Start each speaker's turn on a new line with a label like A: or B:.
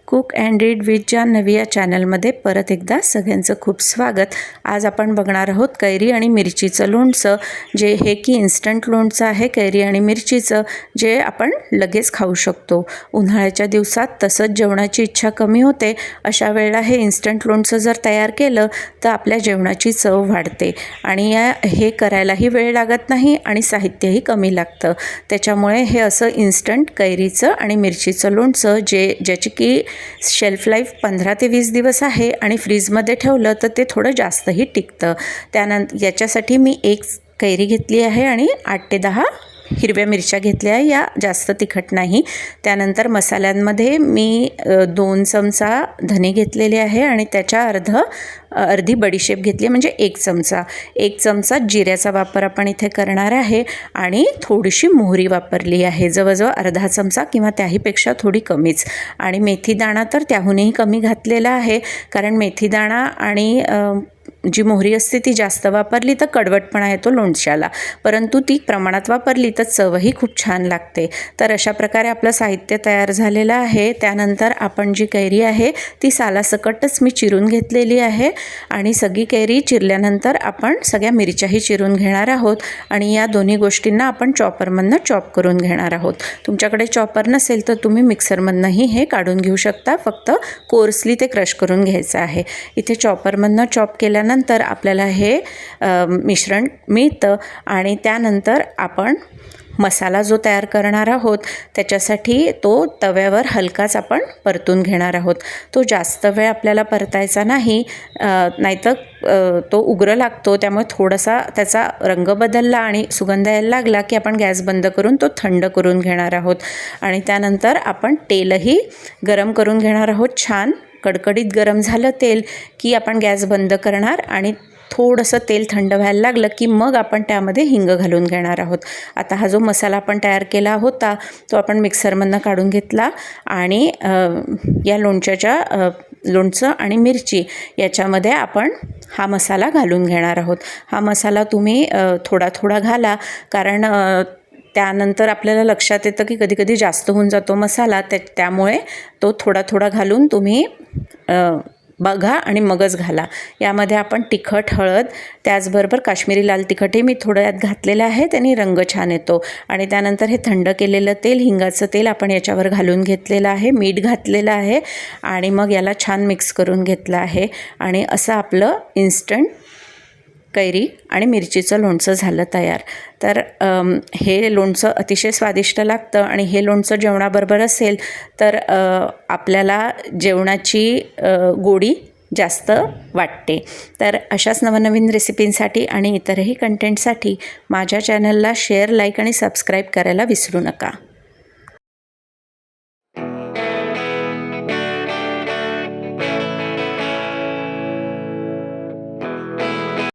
A: Cook and read with Janhavi या चॅनलमध्ये परत एकदा सगळ्यांचं खूप स्वागत। आज आपण बघणार आहोत कैरी आणि मिरचीचं लोणचं, जे हे की इन्स्टंट लोणचं आहे कैरी आणि मिरचीचं, जे आपण लगेच खाऊ शकतो। उन्हाळ्याच्या दिवसात तसंच जेवणाची इच्छा कमी होते, अशा वेळेला हे इन्स्टंट लोणचं जर तयार केलं तर आपल्या जेवणाची चव वाढते आणि हे करायलाही वेळ लागत नाही आणि साहित्यही कमी लागतं। त्याच्यामुळे हे असं इन्स्टंट कैरीचं आणि मिरचीचं लोणचं ज्याची की शेल्फ लाईफ 15 ते 20 दिवस आहे आणि फ्रीजमध्ये ठेवलं तर ते थोडं जास्तही टिकतं। त्यानंतर याच्यासाठी मी एक कैरी घेतली आहे आणि 8 ते 10 हिरव्या मिरच्या घेतल्या, या जास्त तिखट नाही। त्यानंतर मसाल्यांमध्ये मी 2 चमचा धने घेतलेले आहे आणि त्याच्या अर्धी बडीशेप घेतली, म्हणजे 1 चमचा। 1 चमचा जिऱ्याचा वापर आपण इथे करणार आहे आणि थोडीशी मोहरी वापरली आहे, जवळजवळ अर्धा चमचा किंवा त्याहीपेक्षा थोडी कमीच। आणि मेथी दाणा तर त्याहूनही कमी घातलेला आहे, कारण मेथी दाणा आणि जी मोहरी असते ती जास्त वापरली तर कडवटपणा येतो लोणच्याला, परंतु ती प्रमाणात वापरली तर चवही खूप छान लागते। तर अशा प्रकारे आपलं साहित्य तयार झालेलं आहे। त्यानंतर आपण जी कैरी आहे ती सालासकटच मी चिरून घेतलेली आहे आणि सगळी कैरी चिरल्यानंतर आपण सगळ्या मिरच्याही चिरून घेणार आहोत आणि या दोन्ही गोष्टींना आपण चॉपरमधनं चॉप करून घेणार आहोत। तुमच्याकडे चॉपर नसेल तर तुम्ही मिक्सरमधनंही हे काढून घेऊ शकता, फक्त कोर्सली ते क्रश करून घ्यायचं आहे। इथे चॉपरमधनं चॉप केल्यानंतर आपल्याला हे मिश्रण मिळतं आणि त्यानंतर आपण मसाला जो तयार करणार आहोत त्याच्यासाठी तो तव्यावर हलकाच आपण परतून घेणार आहोत। तो जास्त वेळ आपल्याला परतायचा नाही, नाहीतर तो उग्र लागतो। त्यामुळे थोडासा त्याचा रंग बदलला आणि सुगंध यायला लागला की आपण गॅस बंद करून तो थंड करून घेणार आहोत आणि त्यानंतर आपण तेलही गरम करून घेणार आहोत। छान कडकडीत गरम झालं तेल की आपण गॅस बंद करणार आणि थोडंसं तेल थंड व्हायला लागलं की मग आपण त्यामध्ये हिंग घालून घेणार आहोत। आता हा जो मसाला आपण तयार केला होता तो आपण मिक्सरमधनं काढून घेतला आणि या लोणचं आणि मिरची याच्यामध्ये आपण हा मसाला घालून घेणार आहोत। हा मसाला तुम्ही थोडा थोडा घाला, कारण त्यानंतर आपल्याला लक्षात येतं की कधीकधी जास्त होऊन जातो मसाला, त्यामुळे तो थोडा थोडा घालून तुम्ही बघा आणि मगच घाला। यामध्ये आपण तिखट, हळद, त्याचबरोबर काश्मीरी लाल तिखटही मी थोडं यात घातलेलं आहे, त्याने रंग छान येतो। आणि त्यानंतर हे थंड केलेलं तेल, हिंगाचं तेल आपण याच्यावर घालून घेतलेलं आहे, मीठ घातलेलं आहे आणि मग याला छान मिक्स करून घेतलं आहे आणि असं आपलं इन्स्टंट कैरी आणि मिरचीचं लोणचं झालं तयार। तर हे लोणचं अतिशय स्वादिष्ट लागतं आणि हे लोणचं जेवणाबरोबर असेल तर आपल्याला जेवणाची गोडी जास्त वाटते। तर अशाच नवनवीन रेसिपींसाठी आणि इतरही कंटेंटसाठी माझ्या चॅनलला शेअर, लाईक आणि सबस्क्राईब करायला विसरू नका।